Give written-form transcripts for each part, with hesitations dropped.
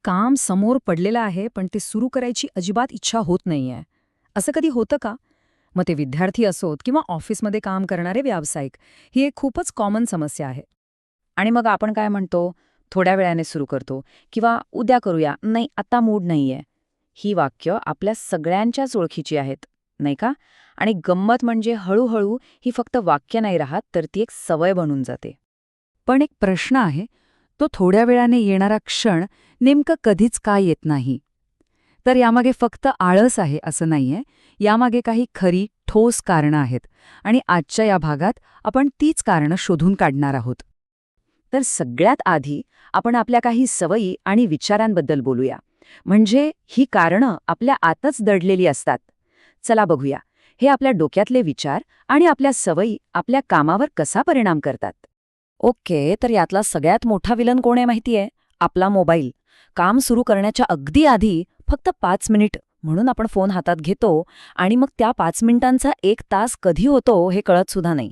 काम समोर पडलेलं आहे, पण ते सुरू करायची अजिबात इच्छा होत नाहीये. असं कधी होतं का? मग ते विद्यार्थी असोत किंवा ऑफिसमध्ये काम करणारे व्यावसायिक, ही एक खूपच कॉमन समस्या आहे. आणि मग आपण काय म्हणतो, थोड्या वेळाने सुरू करतो किंवा उद्या करूया, नाही आता मूड नाहीये. ही वाक्य आपल्या सगळ्यांच्याच ओळखीची आहेत, नाही का? आणि गंमत म्हणजे हळूहळू ही फक्त वाक्य नाही राहत, तर ती एक सवय बनून जाते. पण एक प्रश्न आहे, तो थोड्या वेळाने येणारा क्षण नेमकं कधीच का येत नाही? तर यामागे फक्त आळस आहे असं नाहीये, यामागे काही खरी, ठोस कारणं आहेत आणि आजच्या या भागात आपण तीच कारणं शोधून काढणार आहोत. तर सगळ्यात आधी आपण आपल्या काही सवयी आणि विचारांबद्दल बोलूया. म्हणजे ही कारणं आपल्या आतच दडलेली असतात. चला बघूया, हे आपल्या डोक्यातले विचार आणि आपल्या सवयी आपल्या कामावर कसा परिणाम करतात. ओके, तर यातला सगळ्यात मोठा विलन कोण आहे माहितीये? आपला मोबाईल. काम सुरू करण्याच्या अगदी आधी फक्त 5 मिनिट म्हणून आपण फोन हातात घेतो आणि मग त्या 5 मिनिटांचा 1 तास कधी होतो हे कळत सुद्धा नाही.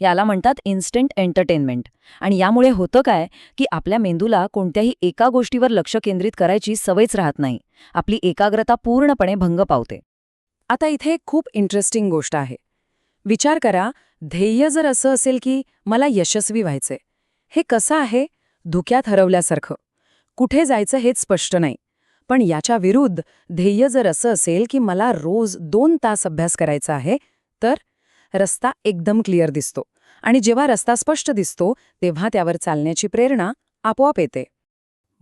याला म्हणतात इन्स्टंट एंटरटेनमेंट. आणि यामुळे होतं काय की आपल्या मेंदूला कोणत्याही एका गोष्टीवर लक्ष केंद्रित करायची सवयच राहत नाही. आपली एकाग्रता पूर्णपणे भंग पावते. आता इथे एक खूप इंटरेस्टिंग गोष्ट आहे. विचार करा, ध्येय जर असं असेल की मला यशस्वी व्हायचंय, हे कसं आहे? धुक्यात हरवल्यासारखं. कुठे जायचं हेच स्पष्ट नाही. पण याच्या विरुद्ध ध्येय जर असं असेल की मला रोज 2 तास अभ्यास करायचा आहे, तर रस्ता एकदम क्लिअर दिसतो. आणि जेव्हा रस्ता स्पष्ट दिसतो, तेव्हा त्यावर चालण्याची प्रेरणा आपोआप येते.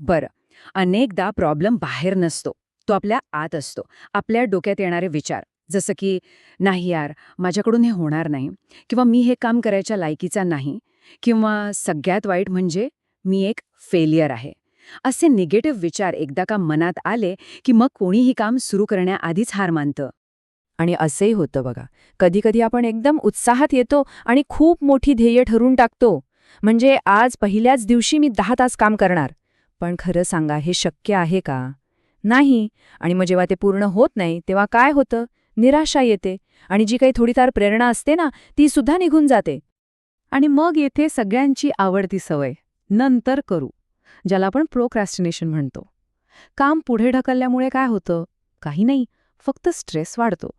बरं, अनेकदा प्रॉब्लेम बाहेर नसतो, तो आपल्या आत असतो. आपल्या डोक्यात येणारे विचार, जसं की नाही यार, माझ्याकडून हे होणार नाही, किंवा मी हे काम करायच्या लायकीचा नाही, किंवा सगळ्यात वाईट म्हणजे मी एक फेलियर आहे. असे निगेटिव्ह विचार एकदा का मनात आले की मग कोणीही काम सुरू करण्याआधीच हार मानतं. आणि असंही होतं बघा, कधीकधी आपण एकदम उत्साहात येतो आणि खूप मोठी ध्येय ठरवून टाकतो. म्हणजे आज पहिल्याच दिवशी मी 10 तास काम करणार. पण खरं सांगा, हे शक्य आहे का? नाही. आणि मग जेव्हा ते पूर्ण होत नाही, तेव्हा काय होतं? निराशा येते आणि जी काही थोडीफार प्रेरणा असते ना, ती सुद्धा निघून जाते. आणि मग येथे सगळ्यांची आवडती सवय, नंतर करू, ज्याला आपण प्रोक्रॅस्टिनेशन म्हणतो. काम पुढे ढकलल्यामुळे काय होतं? काही नाही, फक्त स्ट्रेस वाढतो.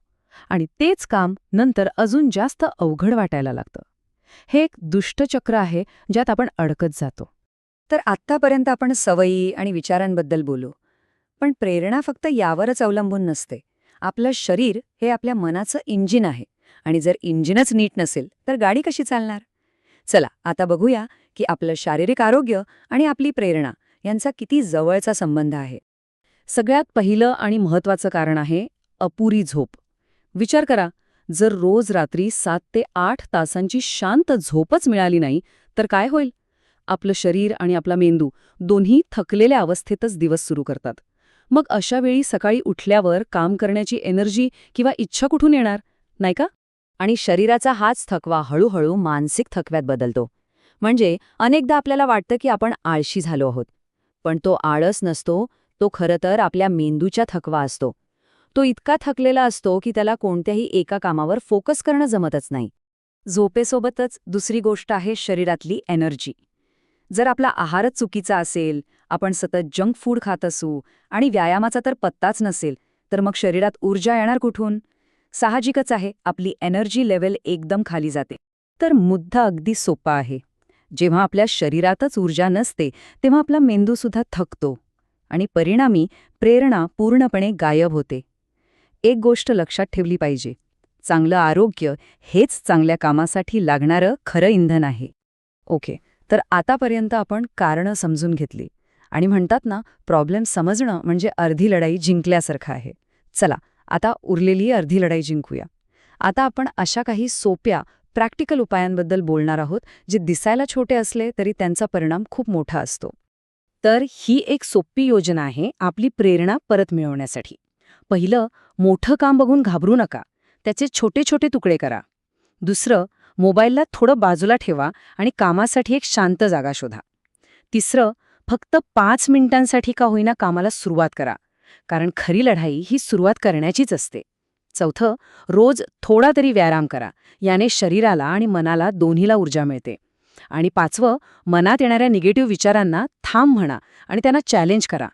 आणि तेच काम नंतर अजून जास्त अवघड वाटायला लागतं. हे एक दुष्टचक्र आहे, ज्यात आपण अडकत जातो. तर आत्तापर्यंत आपण सवयी आणि विचारांबद्दल बोलू. पण प्रेरणा फक्त यावरच अवलंबून नसते. आपलं शरीर हे आपल्या मनाचं इंजिन आहे. आणि जर इंजिनच नीट नसेल, तर गाडी कशी चालणार? चला, आता बघूया की आपलं शारीरिक आरोग्य आणि आपली प्रेरणा यांचा किती जवळचा संबंध आहे. सगळ्यात पहिलं आणि महत्त्वाचं कारण आहे अपुरी झोप. विचार करा, जर रोज रात्री 7 ते 8 तासांची शांत झोपच मिळाली नाही, तर काय होईल? आपलं शरीर आणि आपला मेंदू दोन्ही थकलेल्या अवस्थेतच दिवस सुरू करतात. मग अशा वेळी सकाळी उठल्यावर काम करण्याची एनर्जी किंवा इच्छा कुठून येणार, नाही का? आणि शरीराचा हाच थकवा हळूहळू मानसिक थकव्यात बदलतो. म्हणजे अनेकदा आपल्याला वाटतं की आपण आळशी झालो आहोत. पण तो आळस नसतो, तो खरं तर आपल्या मेंदूच्या थकवा असतो. तो इतका थकलेला असतो की त्याला कोणत्याही एका कामावर फोकस करणं जमतच नाही. झोपेसोबतच दुसरी गोष्ट आहे शरीरातली एनर्जी. जर आपला आहारच चुकीचा असेल, आपण सतत जंक फूड खात असू आणि व्यायामाचा तर पत्ताच नसेल, तर मग शरीरात ऊर्जा येणार कुठून? साहजिकच आहे, आपली एनर्जी लेव्हल एकदम खाली जाते. तर मुद्दा अगदी सोपा आहे. जेव्हा आपल्या शरीरातच ऊर्जा नसते, तेव्हा आपला मेंदूसुद्धा थकतो आणि परिणामी प्रेरणा पूर्णपणे गायब होते. एक गोष्ट लक्षात ठेवली पाहिजे, चांगलं आरोग्य हेच चांगल्या कामासाठी लागणारं खरं इंधन आहे. ओके, तर आतापर्यंत आपण कारणं समजून घेतली आणि म्हणतात ना, प्रॉब्लेम समजणं म्हणजे अर्धी लढाई जिंकल्यासारखं आहे. चला, आता उरलेली अर्धी लढाई जिंकूया. आता आपण अशा काही सोप्या, प्रॅक्टिकल उपायांबद्दल बोलणार आहोत, जे दिसायला छोटे असले तरी त्यांचा परिणाम खूप मोठा असतो. तर ही एक सोपी योजना आहे आपली प्रेरणा परत मिळवण्यासाठी. पहिलं, मोठं काम बघून घाबरू नका. त्याचे छोटे छोटे तुकडे करा. दुसरं, मोबाईलला थोडं बाजूला ठेवा आणि कामासाठी एक शांत जागा शोधा. तिसरं, फक्त 5 मिनिटांसाठी का होईना कामाला सुरुवात करा. कारण खरी लढाई ही सुरुवात करण्याचीच असते. चौथं, रोज थोडा तरी व्यायाम करा. याने शरीराला आणि मनाला दोन्हीला ऊर्जा मिळते. आणि 5वं, मनात येणाऱ्या निगेटिव्ह विचारांना थांब म्हणा आणि त्यांना चॅलेंज करा.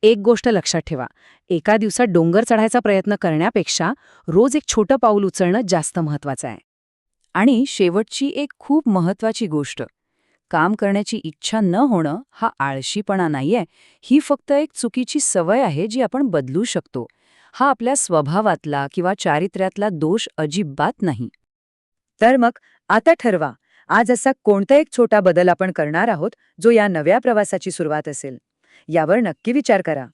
एक गोष्ट लक्षात ठेवा, एका दिवसात डोंगर चढायचा प्रयत्न करण्यापेक्षा रोज एक छोटं पाऊल उचलणं जास्त महत्वाचं आहे. आणि शेवटची एक खूप महत्वाची गोष्ट, काम करण्याची इच्छा न होणं हा आळशीपणा नाहीये, ही फक्त एक चुकीची सवय आहे जी आपण बदलू शकतो. हा आपल्या स्वभावातला किंवा चारित्र्यातला दोष अजिबात नाही. तर मग आता ठरवा, आज असा कोणता एक छोटा बदल आपण करणार आहोत जो या नव्या प्रवासाची सुरुवात असेल. यावर नक्की विचार करा.